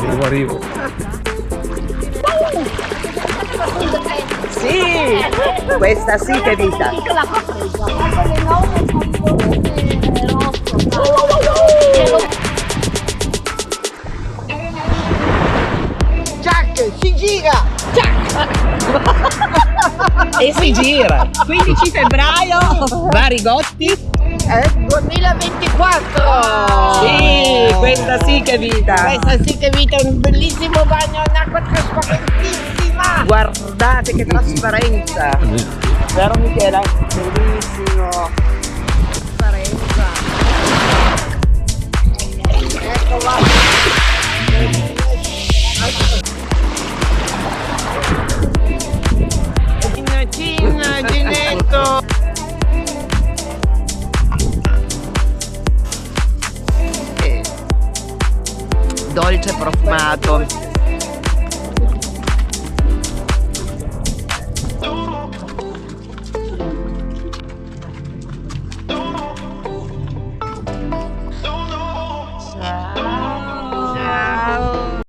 Arrivo. Sì, questa sì che è vita. Jack, si gira! E si gira. 15 febbraio, Varigotti. 2024! Sì, questa sì che è vita. Questa sì che è vita, un bellissimo bagno in acqua trasparentissima! Guardate che trasparenza. Vero Michele? Bellissimo. Trasparenza. Ecco va! Ginetto! Dolce profumato.